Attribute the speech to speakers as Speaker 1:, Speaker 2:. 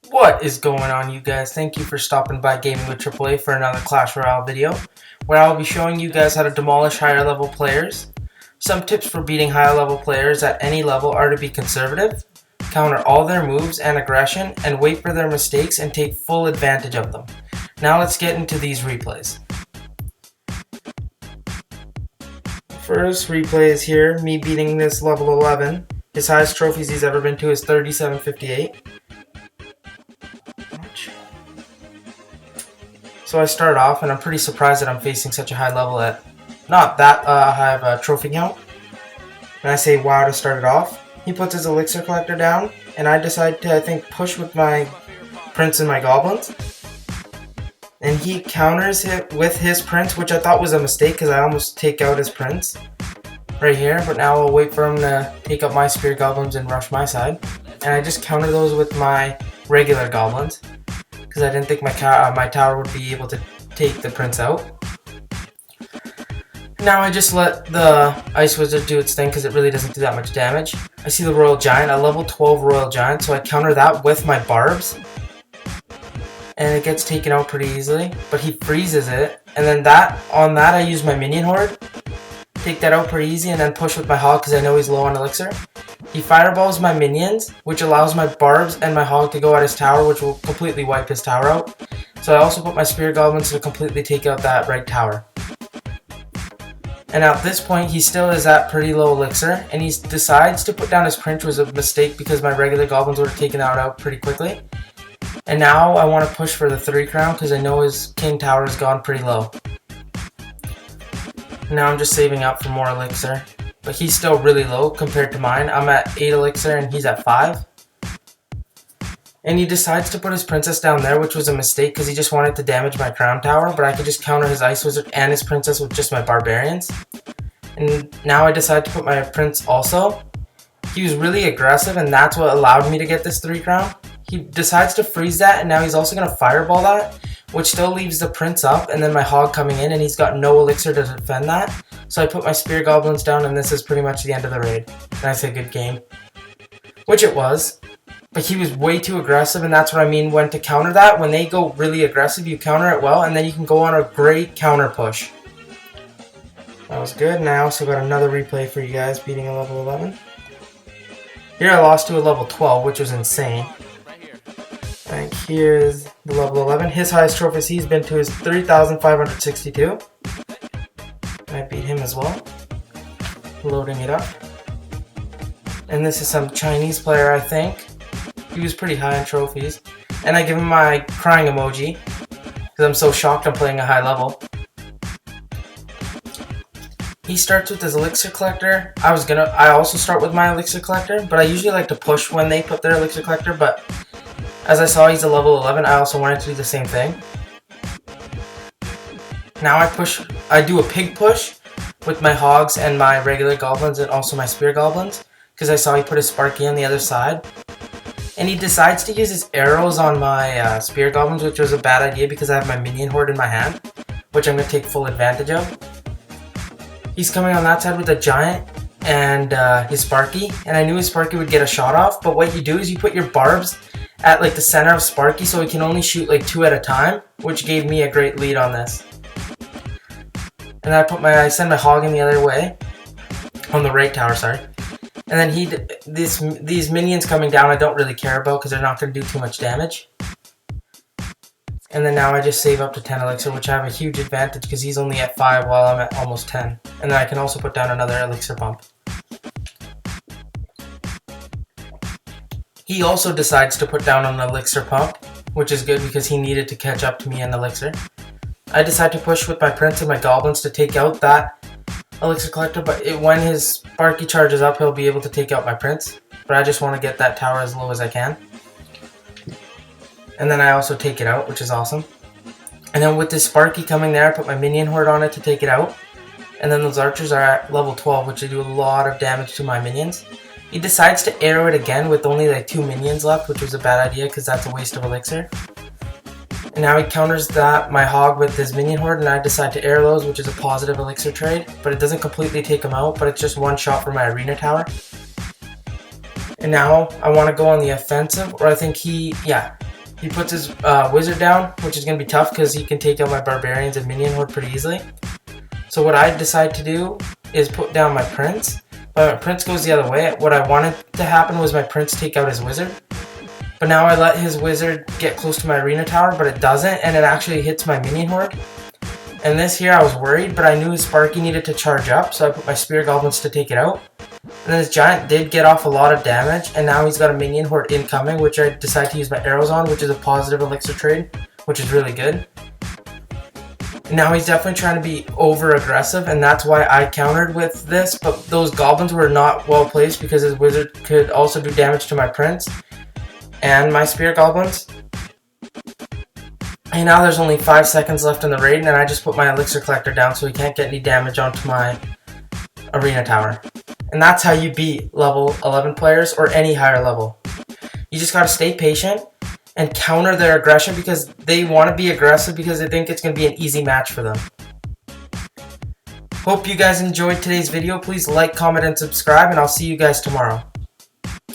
Speaker 1: What is going on, you guys? Thank you for stopping by Gaming with AAA for another Clash Royale video, where I'll be showing you guys how to demolish higher level players. Some tips for beating higher level players at any level are to be conservative, counter all their moves and aggression, and wait for their mistakes and take full advantage of them. Now let's get into these replays. First replay is here, me beating this level 11. His highest trophies he's ever been to is 3758. So I start off, and I'm pretty surprised that I'm facing such a high level at not that high of a trophy count. And I say wow to start it off. He puts his elixir collector down, and I decide to, I think, push with my prince and my goblins. And he counters it with his prince, which I thought was a mistake because I almost take out his prince right here. But now I'll wait for him to take out my spear goblins and rush my side. And I just counter those with my regular goblins, because I didn't think my tower would be able to take the prince out. Now I just let the Ice Wizard do its thing because it really doesn't do that much damage. I see the Royal Giant, a level 12 Royal Giant, so I counter that with my barbs. And it gets taken out pretty easily, but he freezes it. And then on that I use my minion horde. Take that out pretty easy and then push with my hog because I know he's low on elixir. He fireballs my minions, which allows my barbs and my hog to go at his tower, which will completely wipe his tower out. So I also put my spear goblins to completely take out that right tower. And at this point, he still is at pretty low elixir, and he decides to put down his prince, which was a mistake because my regular goblins would have taken that out pretty quickly. And now I want to push for the 3 crown because I know his king tower has gone pretty low. Now I'm just saving up for more elixir. But he's still really low compared to mine. I'm at 8 elixir and he's at 5. And he decides to put his princess down there, which was a mistake because he just wanted to damage my crown tower. But I could just counter his ice wizard and his princess with just my barbarians. And now I decide to put my prince also. He was really aggressive, and that's what allowed me to get this 3 crown. He decides to freeze that, and now he's also going to fireball that, which still leaves the prince up, and then my hog coming in, and he's got no elixir to defend that. So I put my spear goblins down, and this is pretty much the end of the raid. And I say good game. Which it was. But he was way too aggressive, and that's what I mean when to counter that. When they go really aggressive, you counter it well, and then you can go on a great counter push. That was good, and I also got another replay for you guys beating a level 11. Here I lost to a level 12, which was insane. And here's the level 11. His highest trophies he's been to is 3,562. I beat him as well. Loading it up. And this is some Chinese player, I think. He was pretty high in trophies. And I give him my crying emoji, because I'm so shocked I'm playing a high level. He starts with his elixir collector. I also start with my elixir collector, but I usually like to push when they put their elixir collector, but as I saw he's a level 11, I also wanted to do the same thing. Now I do a pig push with my hogs and my regular goblins and also my spear goblins, because I saw he put his Sparky on the other side. And he decides to use his arrows on my spear goblins, which was a bad idea because I have my minion horde in my hand, which I'm going to take full advantage of. He's coming on that side with a giant and his Sparky, and I knew his Sparky would get a shot off, but what you do is you put your barbs at like the center of Sparky so he can only shoot like 2 at a time, which gave me a great lead on this. And I send my hog in the other way, on the right tower, sorry. And then these minions coming down I don't really care about because they're not going to do too much damage. And then now I just save up to 10 elixir, which I have a huge advantage because he's only at 5 while I'm at almost 10. And then I can also put down another elixir pump. He also decides to put down an elixir pump, which is good because he needed to catch up to me in elixir. I decide to push with my prince and my goblins to take out that elixir collector, but when his Sparky charges up, he'll be able to take out my prince. But I just want to get that tower as low as I can. And then I also take it out, which is awesome. And then with this Sparky coming there, I put my minion horde on it to take it out. And then those archers are at level 12, which they do a lot of damage to my minions. He decides to arrow it again with only like 2 minions left, which was a bad idea because that's a waste of elixir. And now he counters that, my hog, with his minion horde, and I decide to air those, which is a positive elixir trade. But it doesn't completely take him out, but it's just one shot for my arena tower. And now I want to go on the offensive, or I think he puts his wizard down, which is going to be tough because he can take out my barbarians and minion horde pretty easily. So what I decide to do is put down my prince, but my prince goes the other way. What I wanted to happen was my prince take out his wizard. But now I let his wizard get close to my arena tower, but it doesn't, and it actually hits my minion horde. And this here I was worried, but I knew his Sparky needed to charge up, so I put my spear goblins to take it out. And then his giant did get off a lot of damage, and now he's got a minion horde incoming, which I decide to use my arrows on, which is a positive elixir trade, which is really good. And now he's definitely trying to be over aggressive, and that's why I countered with this, but those goblins were not well placed because his wizard could also do damage to my prince and my spear goblins. And now there's only 5 seconds left in the raid, and I just put my elixir collector down so he can't get any damage onto my arena tower. And that's how you beat level 11 players or any higher level. You just gotta stay patient and counter their aggression because they want to be aggressive because they think it's going to be an easy match for them. Hope you guys enjoyed today's video. Please like, comment, and subscribe, and I'll see you guys tomorrow.